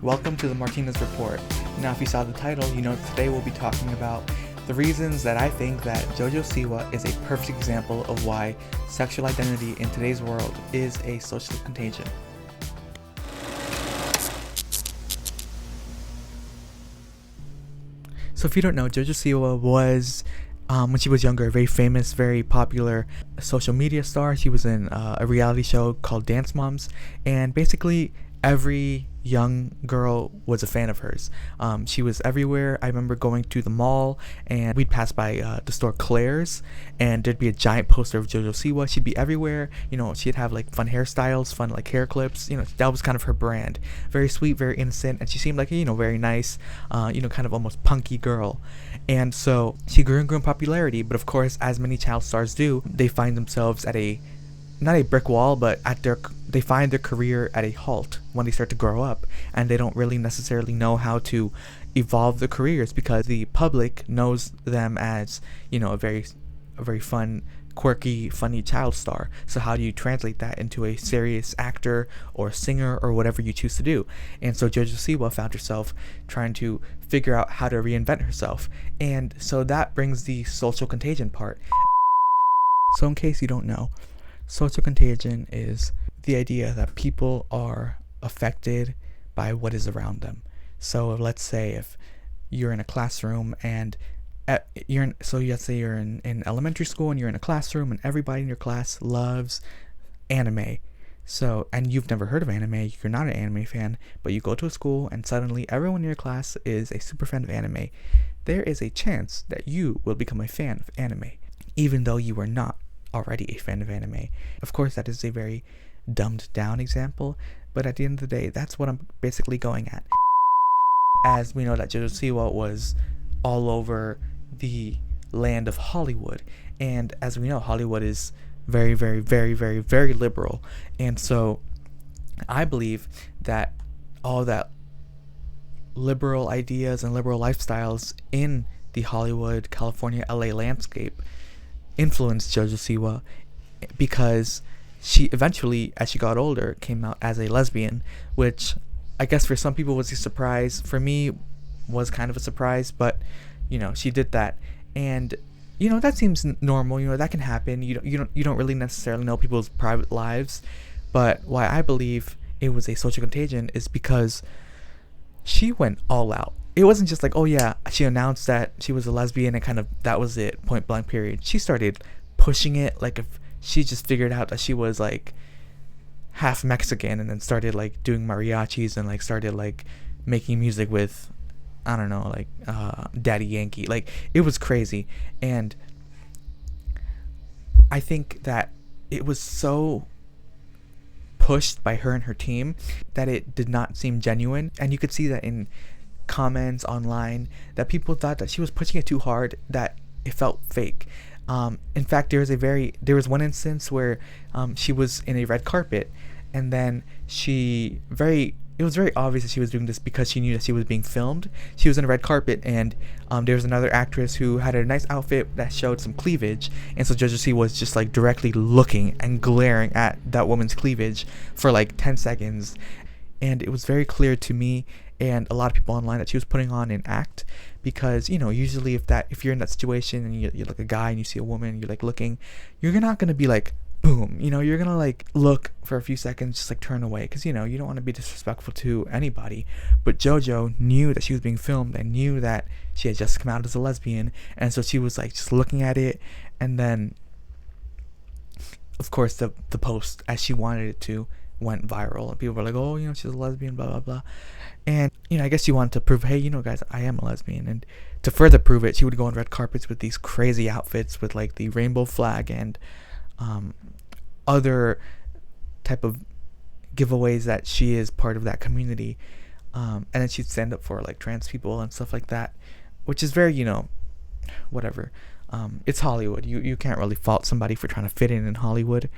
Welcome to the Martinez Report. Now, if you saw the title, you know today we'll be talking about the reasons that I think that Jojo Siwa is a perfect example of why sexual identity in today's world is a social contagion. So if you don't know, Jojo Siwa was, when she was younger, a very famous, very popular social media star. She was in a reality show called Dance Moms, and basically every young girl was a fan of hers. She was everywhere. I remember going to the mall and we'd pass by the store Claire's and there'd be a giant poster of Jojo Siwa. She'd be everywhere. You know, she'd have like fun hairstyles, fun like hair clips. You know, that was kind of her brand. Very sweet, very innocent, and she seemed like, you know, very nice, kind of almost punky girl. And so she grew and grew in popularity, but of course, as many child stars do, they find themselves at not a brick wall, but they find their career at a halt when they start to grow up, and they don't really necessarily know how to evolve their careers because the public knows them as, you know, a very fun, quirky, funny child star. So how do you translate that into a serious actor or singer or whatever you choose to do? And so Jojo Siwa found herself trying to figure out how to reinvent herself, and so that brings the social contagion part. So in case you don't know, social contagion is the idea that people are affected by what is around them. So let's say if you're in a classroom and let's say you're in elementary school and you're in a classroom and everybody in your class loves anime. So, and you've never heard of anime, you're not an anime fan, but you go to a school and suddenly everyone in your class is a super fan of anime. There is a chance that you will become a fan of anime, even though you are not already a fan of anime. Of course, that is a very dumbed down example, but at the end of the day, that's what I'm basically going at. As we know that Jojo Siwa was all over the land of Hollywood, and as we know, Hollywood is very, very, very, very, very liberal, and so I believe that all that liberal ideas and liberal lifestyles in the Hollywood, California, LA landscape influenced Jojo Siwa because she eventually, as she got older, came out as a lesbian, which I guess for some people was a surprise. For me, was kind of a surprise, but you know, she did that, and you know, that seems normal. You know, that can happen. You don't really necessarily know people's private lives, but why I believe it was a social contagion is because she went all out. It wasn't just like, oh yeah, she announced that she was a lesbian and kind of that was it, point blank period. She started pushing it like if she just figured out that she was like half Mexican and then started like doing mariachis and like started like making music with, I don't know, like Daddy Yankee. Like, it was crazy. And I think that it was so pushed by her and her team that it did not seem genuine, and you could see that in comments online that people thought that she was pushing it too hard, that it felt fake. In fact, there was one instance where she was in a red carpet, and then it was very obvious that she was doing this because she knew that she was being filmed. She was in a red carpet, and there was another actress who had a nice outfit that showed some cleavage, and so Jojo Siwa was just like directly looking and glaring at that woman's cleavage for like 10 seconds, and it was very clear to me and a lot of people online that she was putting on an act, because you know, usually if you're in that situation and you're like a guy and you see a woman, you're like looking, you're not gonna be like boom, you know, you're gonna like look for a few seconds, just like turn away, because you know, you don't want to be disrespectful to anybody. But Jojo knew that she was being filmed and knew that she had just come out as a lesbian, and so she was like just looking at it, and then of course the post, as she wanted it to, went viral, and people were like, oh, you know, she's a lesbian, blah blah blah. And you know, I guess she wanted to prove, hey, you know guys, I am a lesbian. And to further prove it, she would go on red carpets with these crazy outfits with like the rainbow flag and other type of giveaways that she is part of that community, and then she'd stand up for like trans people and stuff like that, which is very, you know, whatever. It's Hollywood. You can't really fault somebody for trying to fit in Hollywood,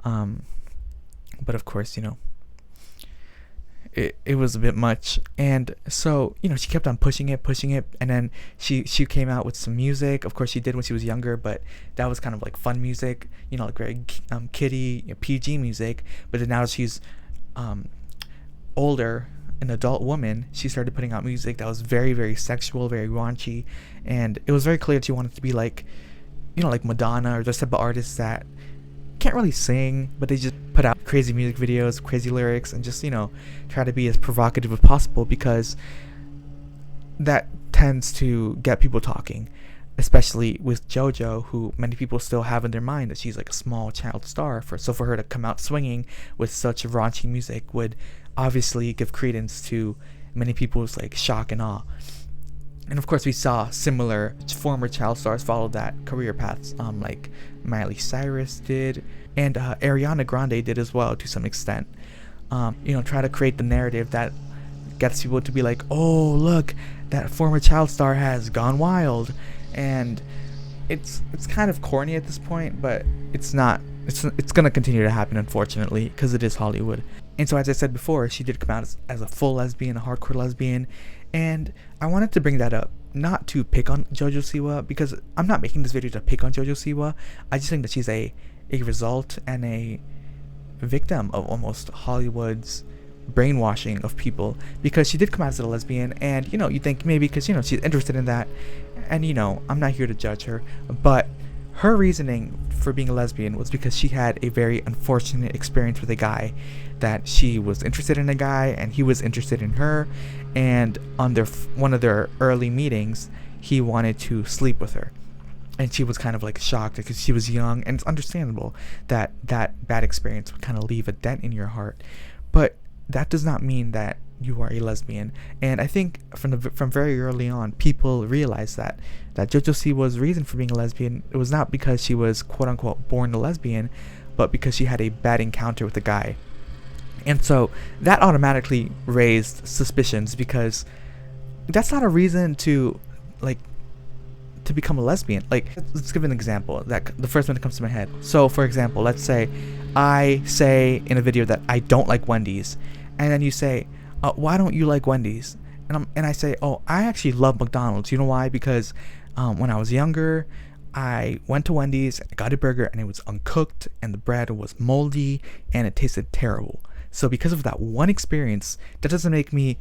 but of course, you know, it was a bit much. And so, you know, she kept on pushing it, and then she came out with some music. Of course she did when she was younger, but that was kind of like fun music, you know, like very kiddie, PG music. But then now she's older an adult woman, she started putting out music that was very, very sexual, very raunchy, and it was very clear that she wanted to be like, like Madonna or those type of artists that can't really sing, but they just put out crazy music videos, crazy lyrics, and just, try to be as provocative as possible, because that tends to get people talking, especially with JoJo, who many people still have in their mind that she's like a small child star. For her to come out swinging with such raunchy music would obviously give credence to many people's like shock and awe. And of course, we saw similar former child stars follow that career paths, like Miley Cyrus did, and Ariana Grande did as well to some extent. Try to create the narrative that gets people to be like, oh, look, that former child star has gone wild. And it's kind of corny at this point, but it's not. It's gonna continue to happen, unfortunately, because it is Hollywood. And so, as I said before, she did come out as a full lesbian, a hardcore lesbian, and I wanted to bring that up, not to pick on Jojo Siwa, because I'm not making this video to pick on Jojo Siwa. I just think that she's a result and a victim of almost Hollywood's brainwashing of people, because she did come out as a lesbian, and you think maybe because she's interested in that, and I'm not here to judge her, but her reasoning for being a lesbian was because she had a very unfortunate experience with a guy, that she was interested in a guy and he was interested in her, and on one of their early meetings he wanted to sleep with her, and she was kind of like shocked because she was young, and it's understandable that that bad experience would kind of leave a dent in your heart, but that does not mean that you are a lesbian. And I think from very early on, people realized that Jojo Siwa's reason for being a lesbian, it was not because she was quote unquote born a lesbian, but because she had a bad encounter with a guy. And so that automatically raised suspicions, because that's not a reason to become a lesbian. Like, let's give an example, that the first one that comes to my head. So for example, let's say I say in a video that I don't like Wendy's, and then you say, why don't you like Wendy's? And I say, oh, I actually love McDonald's. You know why? Because when I was younger, I went to Wendy's, I got a burger, and it was uncooked, and the bread was moldy, and it tasted terrible. So because of that one experience, that doesn't make me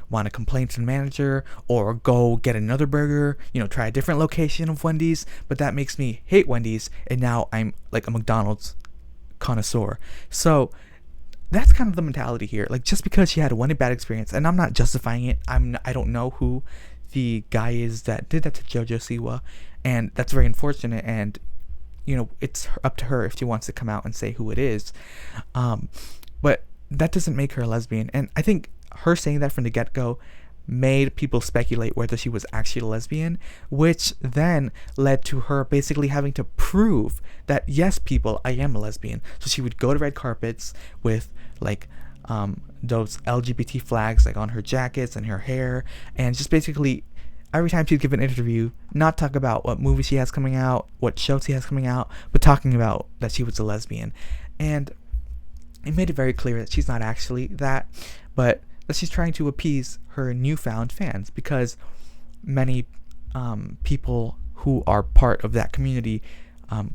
want to complain to the manager or go get another burger, try a different location of Wendy's, but that makes me hate Wendy's, and now I'm like a McDonald's connoisseur. So that's kind of the mentality here. Like, just because she had one bad experience, and I'm not justifying it, I don't know who the guy is that did that to Jojo Siwa, and that's very unfortunate, and it's up to her if she wants to come out and say who it is. But that doesn't make her a lesbian. And I think her saying that from the get-go made people speculate whether she was actually a lesbian, which then led to her basically having to prove that, yes, people, I am a lesbian. So she would go to red carpets with those LGBT flags on her jackets and her hair, and just basically every time she'd give an interview, not talk about what movie she has coming out, what show she has coming out, but talking about that she was a lesbian. And it made it very clear that she's not actually that, but that she's trying to appease her newfound fans, because many people who are part of that community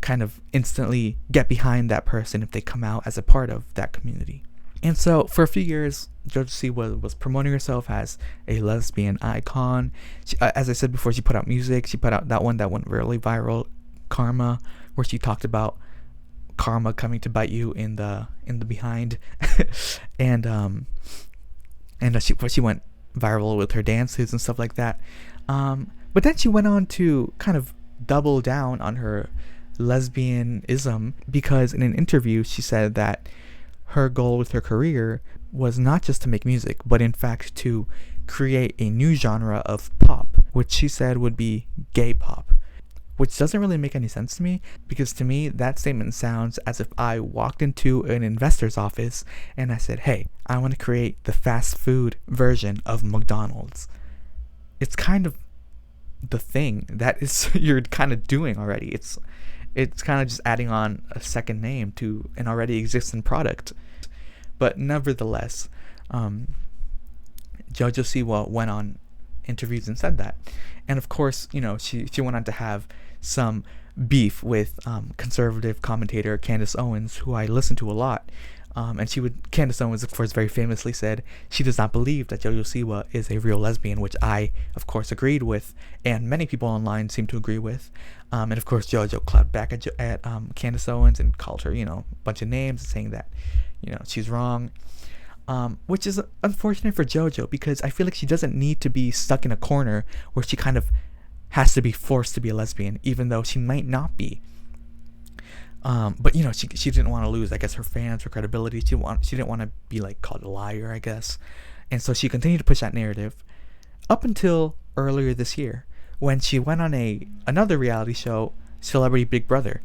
kind of instantly get behind that person if they come out as a part of that community. And so for a few years, Jojo Siwa was promoting herself as a lesbian icon. She, as I said before, she put out music. She put out that one that went really viral, Karma, where she talked about karma coming to bite you in the behind. and she went viral with her dances and stuff like that. But then she went on to kind of double down on her lesbianism, because in an interview she said that her goal with her career was not just to make music, but in fact to create a new genre of pop, which she said would be gay pop, which doesn't really make any sense to me, because to me that statement sounds as if I walked into an investor's office and I said, hey, I want to create the fast food version of McDonald's. It's kind of the thing that is you're kind of doing already. It's kind of just adding on a second name to an already existing product. But nevertheless, Jojo Siwa went on interviews and said that. And of course, she went on to have some beef with conservative commentator Candace Owens, who I listen to a lot. And Candace Owens, of course, very famously said she does not believe that Jojo Siwa is a real lesbian, which I, of course, agreed with, and many people online seem to agree with. And of course, Jojo clapped back at Candace Owens and called her, a bunch of names, saying that, she's wrong. Which is unfortunate for Jojo, because I feel like she doesn't need to be stuck in a corner where she kind of has to be forced to be a lesbian, even though she might not be. But she didn't want to lose, I guess, her fans, her credibility. She didn't want to be like called a liar, I guess, and so she continued to push that narrative up until earlier this year, when she went on another reality show, Celebrity Big Brother,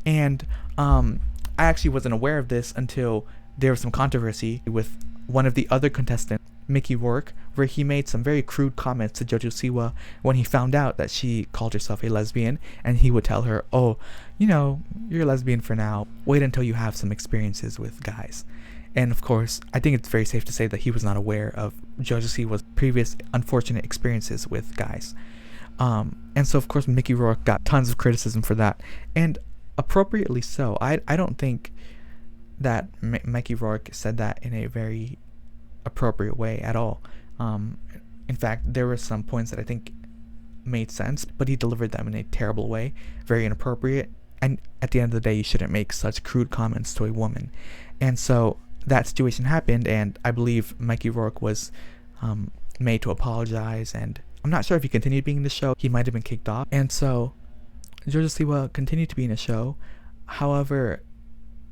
and I actually wasn't aware of this until there was some controversy with one of the other contestants, Mickey Rourke, where he made some very crude comments to Jojo Siwa when he found out that she called herself a lesbian, and he would tell her, oh, you're a lesbian for now, wait until you have some experiences with guys. And of course, I think it's very safe to say that he was not aware of Jojo Siwa's previous unfortunate experiences with guys. And so of course Mickey Rourke got tons of criticism for that, and appropriately so. I don't think that Mickey Rourke said that in a very appropriate way at all. In fact, there were some points that I think made sense, but he delivered them in a terrible way, very inappropriate, and at the end of the day, you shouldn't make such crude comments to a woman. And so that situation happened, and I believe Mickey Rourke was made to apologize, and I'm not sure if he continued being in the show. He might have been kicked off. And so Jojo Siwa continued to be in the show. However,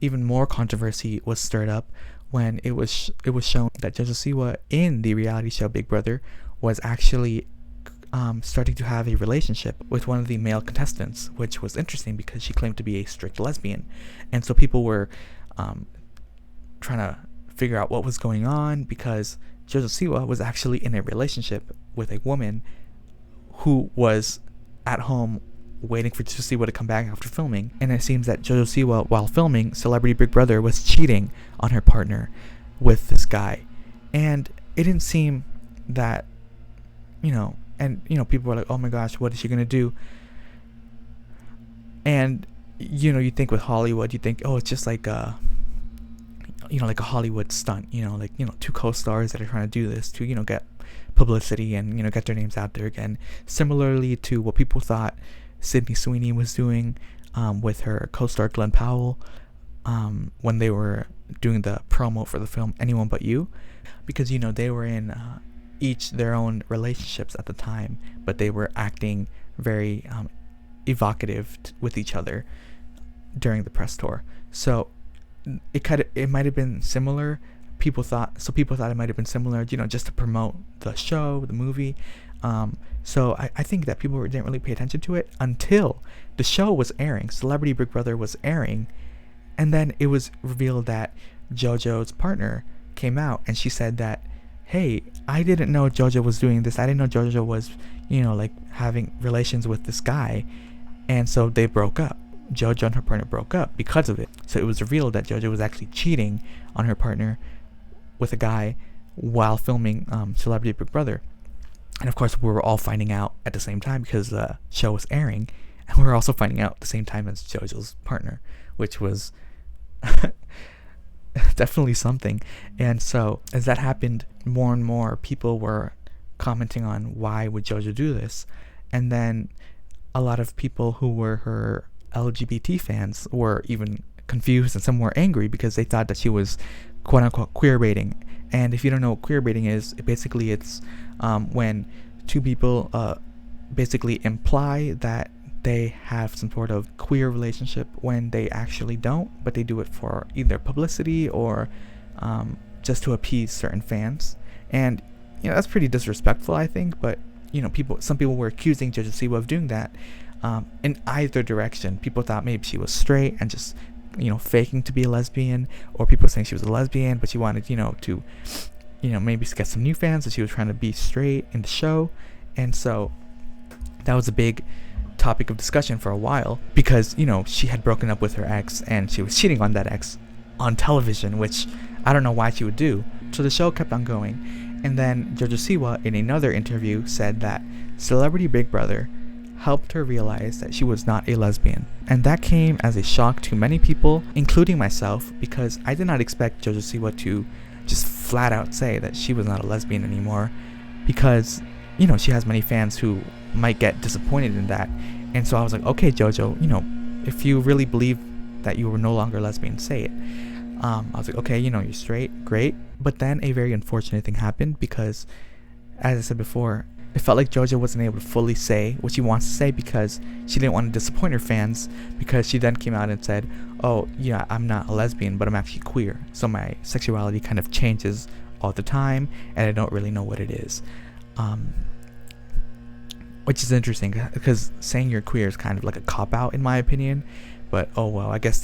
even more controversy was stirred up when it was shown that Jojo Siwa in the reality show Big Brother was actually starting to have a relationship with one of the male contestants, which was interesting because she claimed to be a strict lesbian. And so people were trying to figure out what was going on, because Jojo Siwa was actually in a relationship with a woman who was at home waiting for Jojo Siwa to come back after filming. And it seems that Jojo Siwa, while filming Celebrity Big Brother, was cheating on her partner with this guy. And it didn't seem that, people were like, oh my gosh, what is she going to do? And, you think with Hollywood, you think, oh, it's just like like a Hollywood stunt, two co-stars that are trying to do this to, get publicity and, get their names out there again. Similarly to what people thought Sydney Sweeney was doing with her co-star Glenn Powell when they were doing the promo for the film Anyone But You, because they were in each their own relationships at the time, but they were acting very evocative with each other during the press tour. So it might have been similar. People thought it might have been similar, just to promote the show, the movie. So I think that people didn't really pay attention to it until the show was airing. Celebrity Big Brother was airing, and then it was revealed that JoJo's partner came out, and she said that, hey, I didn't know JoJo was doing this. I didn't know JoJo was, having relations with this guy. And so they broke up. JoJo and her partner broke up because of it. So it was revealed that JoJo was actually cheating on her partner with a guy while filming Celebrity Big Brother. And of course, we were all finding out at the same time because the show was airing. And we were also finding out at the same time as JoJo's partner, which was definitely something. And so as that happened, more and more people were commenting on why would JoJo do this. And then a lot of people who were her LGBT fans were even confused, and some were angry because they thought that she was quote unquote queer baiting. And if you don't know what queer baiting is, basically it's when two people basically imply that they have some sort of queer relationship when they actually don't, but they do it for either publicity or just to appease certain fans. And that's pretty disrespectful, I think. But some people were accusing Jojo Siwa of doing that in either direction. People thought maybe she was straight and just faking to be a lesbian, or people saying she was a lesbian but she wanted to maybe get some new fans, so she was trying to be straight in the show. And so that was a big topic of discussion for a while, because she had broken up with her ex and she was cheating on that ex on television, which I don't know why she would do. So the show kept on going, and then Jojo Siwa in another interview said that Celebrity Big Brother helped her realize that she was not a lesbian. And that came as a shock to many people, including myself, because I did not expect Jojo Siwa to just flat out say that she was not a lesbian anymore, because, you know, she has many fans who might get disappointed in that. And so I was like, okay, Jojo, you know, if you really believe that you were no longer lesbian, say it. I was like, okay, you know, you're straight, great. But then a very unfortunate thing happened because, as I said before, it felt like Jojo wasn't able to fully say what she wants to say because she didn't want to disappoint her fans, because she then came out and said, oh, yeah, I'm not a lesbian, but I'm actually queer. So my sexuality kind of changes all the time, and I don't really know what it is. Which is interesting, because saying you're queer is kind of like a cop-out in my opinion. But oh well, I guess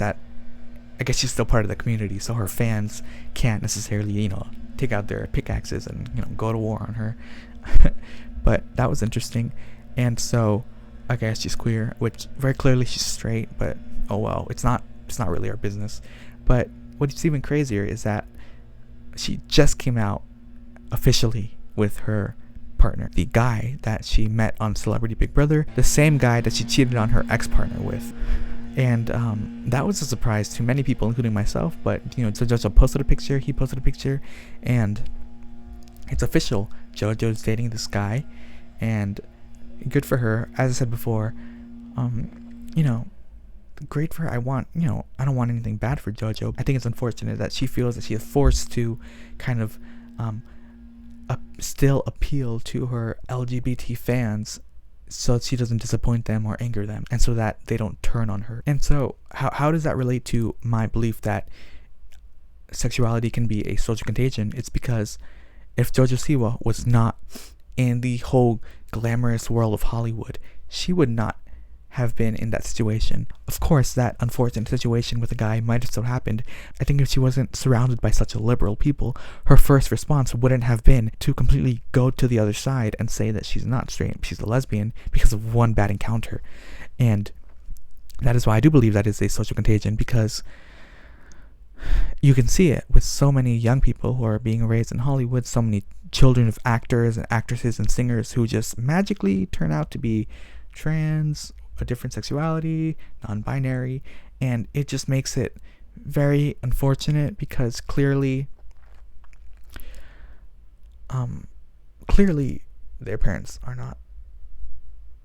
she's still part of the community, so her fans can't necessarily, you know, take out their pickaxes and, you know, go to war on her. But that was interesting. And so I guess she's queer, which very clearly she's straight, but oh well, it's not really our business. But what's even crazier is that she just came out officially with her partner, the guy that she met on Celebrity Big Brother, the same guy that she cheated on her ex-partner with. And that was a surprise to many people, including myself. But, you know, so Jojo posted a picture, he posted a picture, and it's official. Jojo's dating this guy, and good for her. As I said before, you know, great for her. I don't want anything bad for Jojo. I think it's unfortunate that she feels that she is forced to kind of still appeal to her LGBT fans, so she doesn't disappoint them or anger them, and so that they don't turn on her. And so how does that relate to my belief that sexuality can be a social contagion? It's because if Jojo Siwa was not in the whole glamorous world of Hollywood, she would not have been in that situation. Of course, that unfortunate situation with a guy might have still happened. I think if she wasn't surrounded by such a liberal people, her first response wouldn't have been to completely go to the other side and say that she's not straight, she's a lesbian, because of one bad encounter. And that is why I do believe that is a social contagion, because you can see it with so many young people who are being raised in Hollywood, so many children of actors and actresses and singers who just magically turn out to be trans, a different sexuality, non-binary, and it just makes it very unfortunate, because clearly their parents are not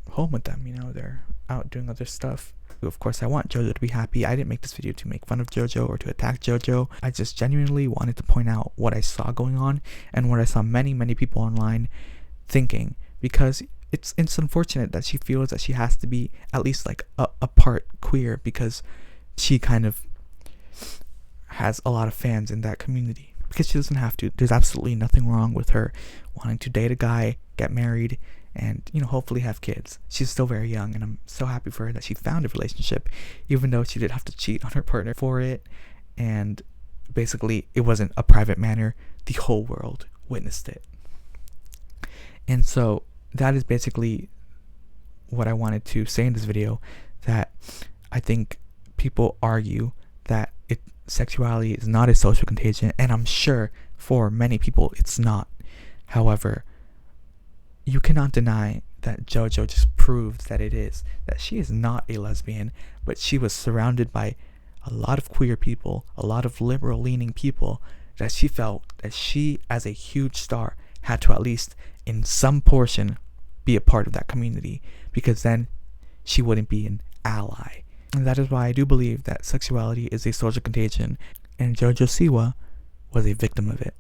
home with them, you know, they're out doing other stuff. Of course, I want Jojo to be happy. I didn't make this video to make fun of Jojo or to attack Jojo. I just genuinely wanted to point out what I saw going on and what I saw many people online thinking, because it's unfortunate that she feels that she has to be at least like a part queer, because she kind of has a lot of fans in that community, because she doesn't have to. There's absolutely nothing wrong with her wanting to date a guy, get married, and, you know, hopefully have kids. She's still very young, and I'm so happy for her that she found a relationship, even though she did have to cheat on her partner for it. And basically, it wasn't a private matter. The whole world witnessed it. And so that is basically what I wanted to say in this video, that I think people argue that sexuality is not a social contagion, and I'm sure for many people it's not. However, you cannot deny that Jojo just proved that it is, that she is not a lesbian, but she was surrounded by a lot of queer people, a lot of liberal leaning people, that she felt that she, as a huge star, had to at least in some portion be a part of that community, because then she wouldn't be an ally. And that is why I do believe that sexuality is a social contagion, and Jojo Siwa was a victim of it.